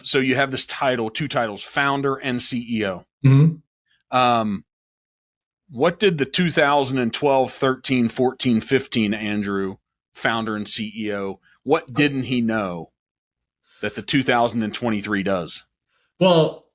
so you have this title, two titles, founder and CEO. Mm-hmm. What did the 2012, 13, 14, 15 Andrew, founder and CEO, what didn't he know that the 2023 does? Well,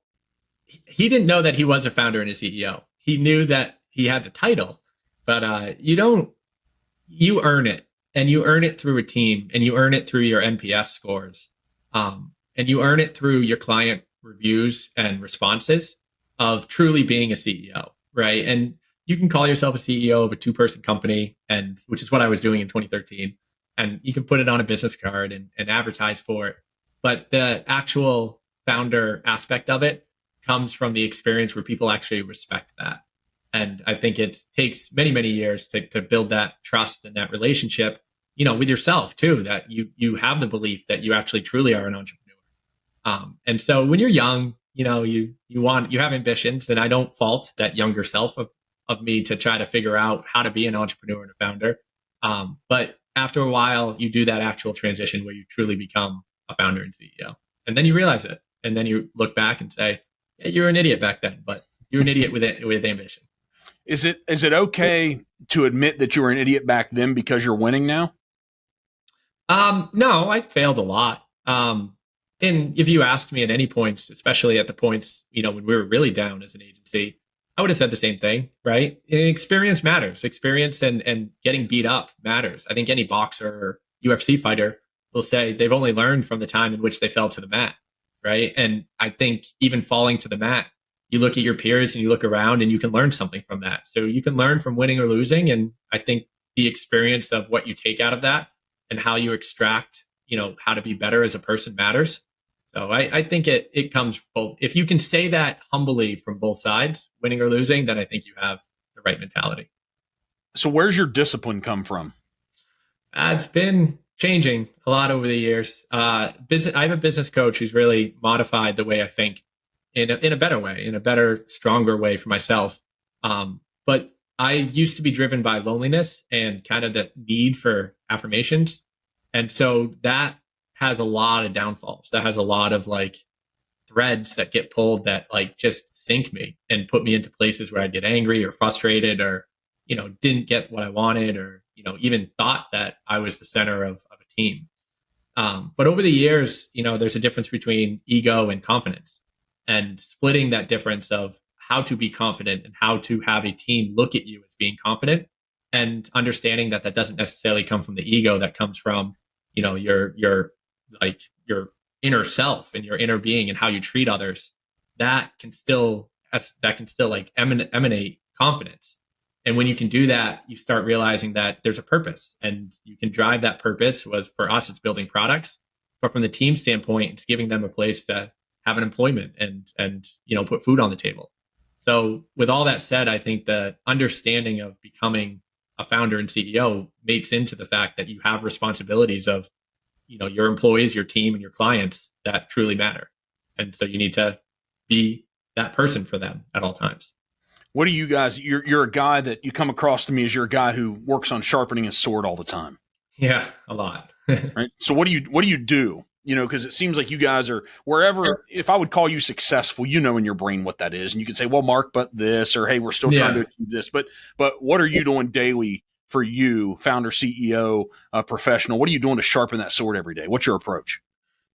he didn't know that he was a founder and a CEO. He knew that he had the title, but you earn it, and you earn it through a team, and you earn it through your NPS scores, and you earn it through your client reviews and responses of truly being a CEO, right? And you can call yourself a CEO of a two-person company, and which is what I was doing in 2013, and you can put it on a business card and advertise for it. But the actual founder aspect of it comes from the experience where people actually respect that. And I think it takes many, many years to build that trust and that relationship, with yourself too, that you have the belief that you actually truly are an entrepreneur. And so when you're young, you have ambitions, and I don't fault that younger self of me to try to figure out how to be an entrepreneur and a founder. But after a while, you do that actual transition where you truly become a founder and CEO. And then you realize it. And then you look back and say, yeah, you're an idiot back then, but you're an idiot with ambition. Is it okay to admit that you were an idiot back then because you're winning now? No, I failed a lot. And if you asked me at any points, especially at the points, when we were really down as an agency, I would have said the same thing, right? And experience matters. Experience and getting beat up matters. I think any boxer or UFC fighter will say they've only learned from the time in which they fell to the mat, right? And I think even falling to the mat, you look at your peers and you look around and you can learn something from that. So you can learn from winning or losing. And I think the experience of what you take out of that and how you extract, how to be better as a person matters. So I think it comes both. If you can say that humbly from both sides, winning or losing, then I think you have the right mentality. So where's your discipline come from? It's been changing a lot over the years. I have a business coach who's really modified the way I think in a better way, in a better, stronger way for myself. But I used to be driven by loneliness and kind of the need for affirmations. And so that has a lot of downfalls. That has a lot of threads that get pulled that just sink me and put me into places where I'd get angry or frustrated or, didn't get what I wanted or, even thought that I was the center of a team. But over the years, there's a difference between ego and confidence, and splitting that difference of how to be confident and how to have a team look at you as being confident, and understanding that doesn't necessarily come from the ego, that comes from, your inner self and your inner being and how you treat others. That can still emanate confidence. And when you can do that, you start realizing that there's a purpose, and you can drive that purpose. For us, it's building products, but from the team standpoint, it's giving them a place to have an employment and put food on the table. So with all that said, I think the understanding of becoming a founder and CEO mates into the fact that you have responsibilities of, your employees, your team, and your clients that truly matter. And so you need to be that person for them at all times. What do you guys, you're a guy that you come across to me as you're a guy who works on sharpening his sword all the time. Yeah, a lot. Right. So what do you do? Because it seems like you guys are wherever, if I would call you successful, in your brain what that is. And you can say, well, Mark, but this, or, hey, we're still trying to achieve this. But what are you doing daily for you, founder, CEO, professional? What are you doing to sharpen that sword every day? What's your approach?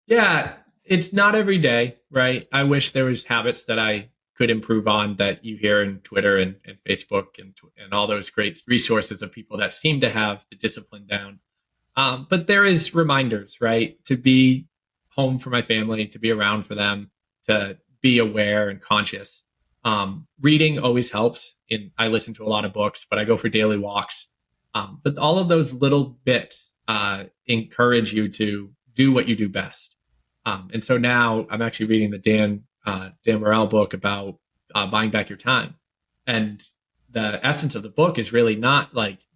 Yeah, it's not every day, right? I wish there was habits that I could improve on that you hear in Twitter and Facebook and all those great resources of people that seem to have the discipline down. But there is reminders, right? To be home for my family, to be around for them, to be aware and conscious. Reading always helps. I listen to a lot of books, but I go for daily walks. But all of those little bits encourage you to do what you do best. And so now I'm actually reading the Dan Morel book about buying back your time. And the essence of the book is really not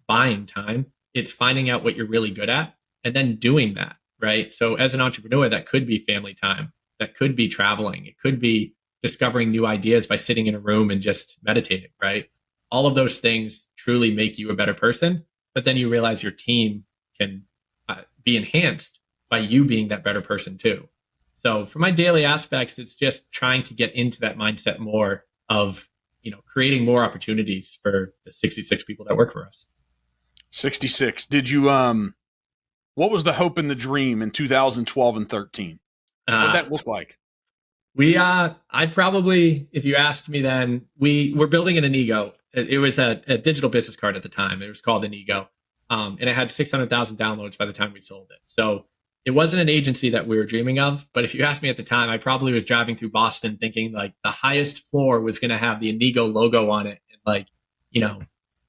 buying time. It's finding out what you're really good at and then doing that, right? So as an entrepreneur, that could be family time. That could be traveling. It could be discovering new ideas by sitting in a room and just meditating, right? All of those things truly make you a better person. But then you realize your team can be enhanced by you being that better person too. So for my daily aspects, it's just trying to get into that mindset more of, creating more opportunities for the 66 people that work for us. 66. Did you, what was the hope and the dream in 2012 and 13? What did that look like? I probably, if you asked me then, we were building an Inigo. It was a digital business card at the time. It was called Inigo. And it had 600,000 downloads by the time we sold it. So it wasn't an agency that we were dreaming of. But if you asked me at the time, I probably was driving through Boston thinking like the highest floor was going to have the Inigo logo on it. And like,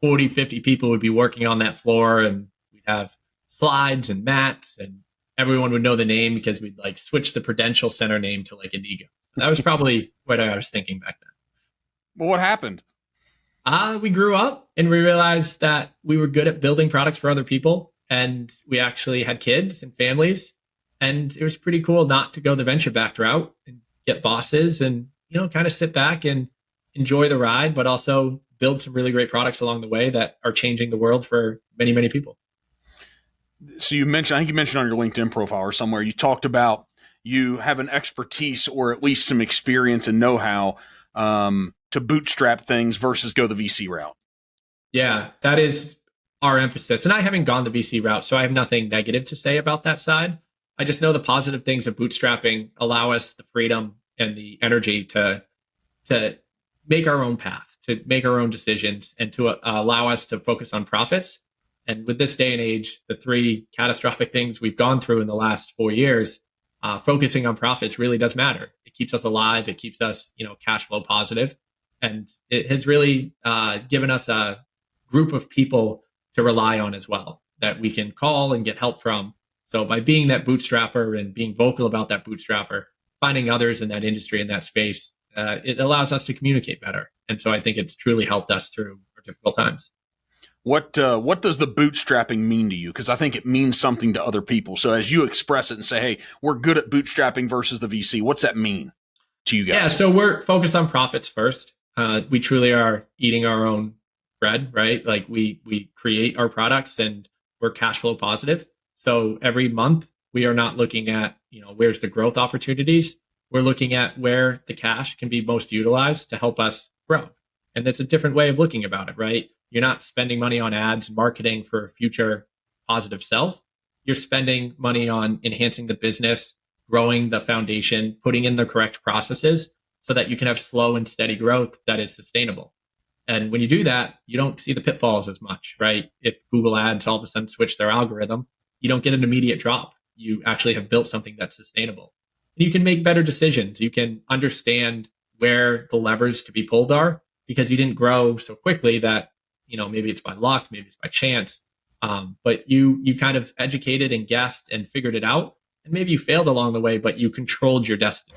40, 50 people would be working on that floor, and we'd have slides and mats, and everyone would know the name because we'd like switch the Prudential Center name to like Inigo. So that was probably what I was thinking back then. Well, what happened? We grew up and we realized that we were good at building products for other people, and we actually had kids and families, and it was pretty cool not to go the venture backed route and get bosses and, kind of sit back and enjoy the ride, but also build some really great products along the way that are changing the world for many, many people. So I think you mentioned on your LinkedIn profile or somewhere, you talked about you have an expertise or at least some experience and know-how to bootstrap things versus go the VC route. Yeah, that is our emphasis. And I haven't gone the VC route, so I have nothing negative to say about that side. I just know the positive things of bootstrapping allow us the freedom and the energy to make our own path, to make our own decisions, and to allow us to focus on profits. And with this day and age, the three catastrophic things we've gone through in the last 4 years, focusing on profits really does matter. It keeps us alive. It keeps us, cash flow positive. And it has really given us a group of people to rely on as well that we can call and get help from. So by being that bootstrapper and being vocal about that bootstrapper, finding others in that industry, in that space, it allows us to communicate better. And so I think it's truly helped us through our difficult times. What does the bootstrapping mean to you? Because I think it means something to other people. So as you express it and say, hey, we're good at bootstrapping versus the VC, what's that mean to you guys? Yeah, so we're focused on profits first. We truly are eating our own bread, right? Like we create our products and we're cash flow positive. So every month we are not looking at, where's the growth opportunities. We're looking at where the cash can be most utilized to help us grow. And that's a different way of looking about it, right? You're not spending money on ads, marketing for future positive self. You're spending money on enhancing the business, growing the foundation, putting in the correct processes so that you can have slow and steady growth that is sustainable. And when you do that, you don't see the pitfalls as much, right? If Google Ads all of a sudden switch their algorithm, you don't get an immediate drop. You actually have built something that's sustainable. And you can make better decisions. You can understand where the levers to be pulled are because you didn't grow so quickly that, maybe it's by luck, maybe it's by chance. But you kind of educated and guessed and figured it out. And maybe you failed along the way, but you controlled your destiny.